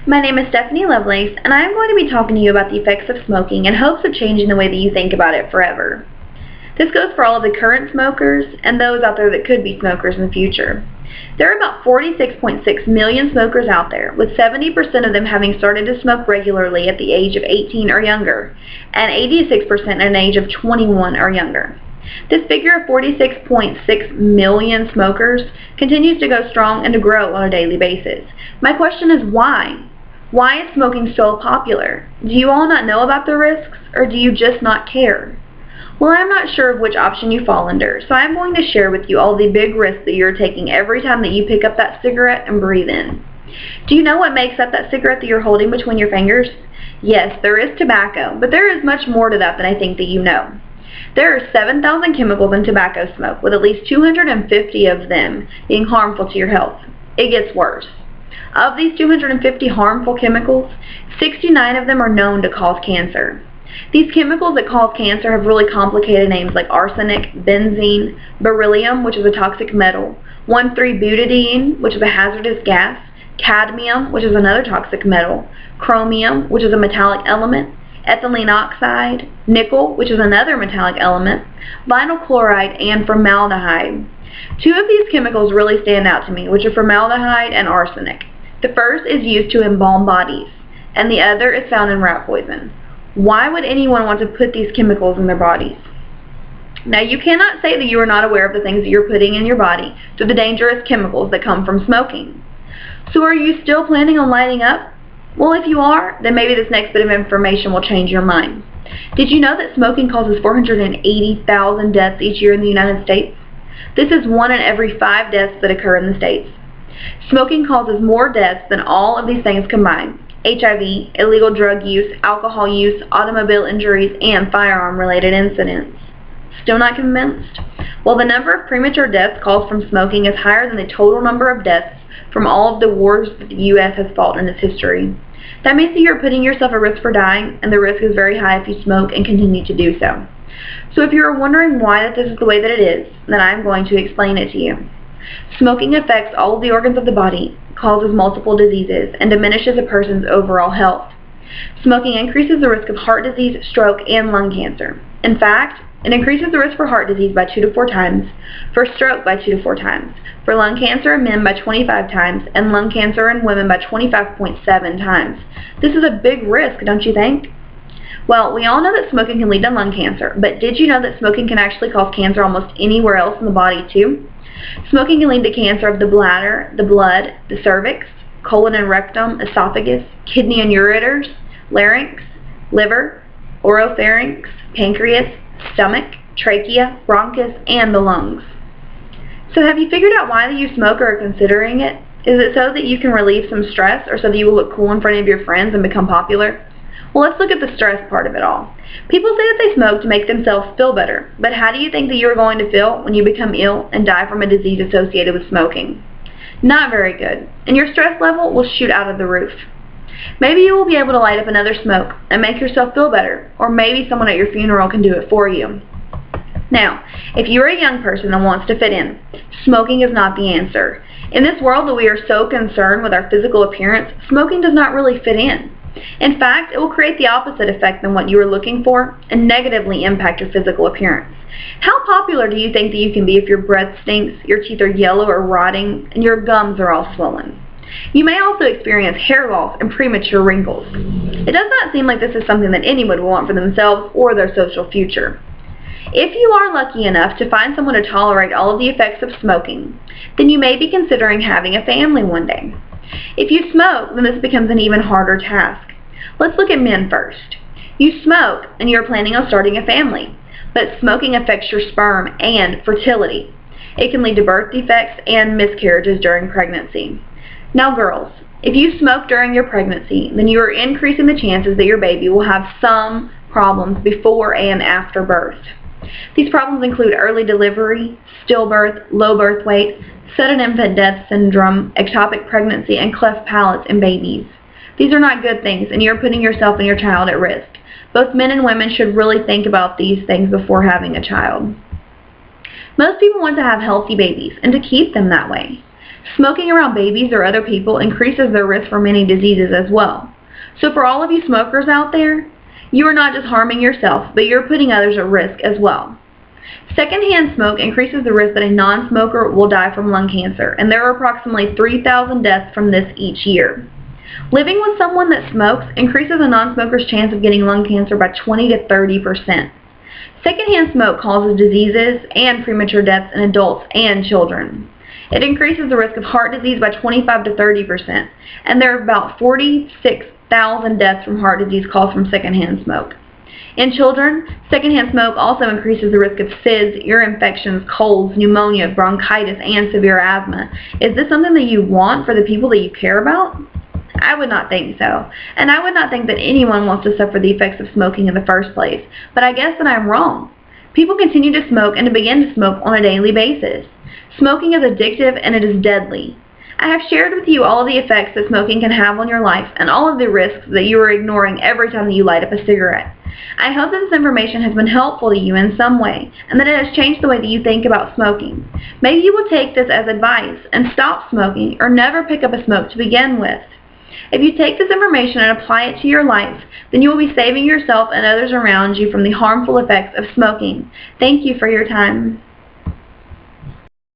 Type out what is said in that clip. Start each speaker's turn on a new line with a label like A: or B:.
A: My name is Stephanie Lovelace, and I am going to be talking to you about the effects of smoking in hopes of changing the way that you think about it forever. This goes for all of the current smokers and those out there that could be smokers in the future. There are about 46.6 million smokers out there, with 70% of them having started to smoke regularly at the age of 18 or younger, and 86% at an age of 21 or younger. This figure of 46.6 million smokers continues to go strong and to grow on a daily basis. My question is why? Why is smoking so popular? Do you all not know about the risks, or do you just not care? Well, I'm not sure of which option you fall under, so I'm going to share with you all the big risks that you're taking every time that you pick up that cigarette and breathe in. Do you know what makes up that cigarette that you're holding between your fingers? Yes, there is tobacco, but there is much more to that than I think that you know. There are 7,000 chemicals in tobacco smoke, with at least 250 of them being harmful to your health. It gets worse. Of these 250 harmful chemicals, 69 of them are known to cause cancer. These chemicals that cause cancer have really complicated names like arsenic, benzene, beryllium, which is a toxic metal, 1,3-butadiene, which is a hazardous gas, cadmium, which is another toxic metal, chromium, which is a metallic element, ethylene oxide, nickel, which is another metallic element, vinyl chloride, and formaldehyde. Two of these chemicals really stand out to me, which are formaldehyde and arsenic. The first is used to embalm bodies, and the other is found in rat poison. Why would anyone want to put these chemicals in their bodies? Now, you cannot say that you are not aware of the things that you're putting in your body through the dangerous chemicals that come from smoking. So are you still planning on lighting up? Well, if you are, then maybe this next bit of information will change your mind. Did you know that smoking causes 480,000 deaths each year in the United States? This is 1 in every 5 deaths that occur in the States. Smoking causes more deaths than all of these things combined: HIV, illegal drug use, alcohol use, automobile injuries, and firearm-related incidents. Still not convinced? Well, the number of premature deaths caused from smoking is higher than the total number of deaths from all of the wars that the U.S. has fought in its history. That means that you're putting yourself at risk for dying, and the risk is very high if you smoke and continue to do so. So if you're wondering why that this is the way that it is, then I'm going to explain it to you. Smoking affects all of the organs of the body, causes multiple diseases, and diminishes a person's overall health. Smoking increases the risk of heart disease, stroke, and lung cancer. In fact, it increases the risk for heart disease by 2 to 4 times, for stroke by 2 to 4 times, for lung cancer in men by 25 times, and lung cancer in women by 25.7 times. This is a big risk, don't you think? Well, we all know that smoking can lead to lung cancer, but did you know that smoking can actually cause cancer almost anywhere else in the body too? Smoking can lead to cancer of the bladder, the blood, the cervix, colon and rectum, esophagus, kidney and ureters, larynx, liver, oropharynx, pancreas, stomach, trachea, bronchus, and the lungs. So have you figured out why that you smoke or are considering it? Is it so that you can relieve some stress, or so that you will look cool in front of your friends and become popular? Well, let's look at the stress part of it all. People say that they smoke to make themselves feel better, but how do you think that you're going to feel when you become ill and die from a disease associated with smoking? Not very good, and your stress level will shoot out of the roof. Maybe you will be able to light up another smoke and make yourself feel better, or maybe someone at your funeral can do it for you. Now, if you are a young person that wants to fit in, smoking is not the answer. In this world that we are so concerned with our physical appearance, smoking does not really fit in. In fact, it will create the opposite effect than what you are looking for and negatively impact your physical appearance. How popular do you think that you can be if your breath stinks, your teeth are yellow or rotting, and your gums are all swollen? You may also experience hair loss and premature wrinkles. It does not seem like this is something that anyone will want for themselves or their social future. If you are lucky enough to find someone to tolerate all of the effects of smoking, then you may be considering having a family one day. If you smoke, then this becomes an even harder task. Let's look at men first. You smoke and you're planning on starting a family, but smoking affects your sperm and fertility. It can lead to birth defects and miscarriages during pregnancy. Now girls, if you smoke during your pregnancy, then you are increasing the chances that your baby will have some problems before and after birth. These problems include early delivery, stillbirth, low birth weight, sudden infant death syndrome, ectopic pregnancy, and cleft palates in babies. These are not good things, and you're putting yourself and your child at risk. Both men and women should really think about these things before having a child. Most people want to have healthy babies and to keep them that way. Smoking around babies or other people increases their risk for many diseases as well. So for all of you smokers out there, you are not just harming yourself, but you're putting others at risk as well. Secondhand smoke increases the risk that a non-smoker will die from lung cancer, and there are approximately 3,000 deaths from this each year. Living with someone that smokes increases a non-smoker's chance of getting lung cancer by 20 to 30%. Secondhand smoke causes diseases and premature deaths in adults and children. It increases the risk of heart disease by 25 to 30%, and there are about 46,000 deaths from heart disease caused from secondhand smoke. In children, secondhand smoke also increases the risk of SIDS, ear infections, colds, pneumonia, bronchitis, and severe asthma. Is this something that you want for the people that you care about? I would not think so, and I would not think that anyone wants to suffer the effects of smoking in the first place, but I guess that I'm wrong. People continue to smoke and to begin to smoke on a daily basis. Smoking is addictive and it is deadly. I have shared with you all of the effects that smoking can have on your life and all of the risks that you are ignoring every time that you light up a cigarette. I hope that this information has been helpful to you in some way and that it has changed the way that you think about smoking. Maybe you will take this as advice and stop smoking or never pick up a smoke to begin with. If you take this information and apply it to your life, then you will be saving yourself and others around you from the harmful effects of smoking. Thank you for your time.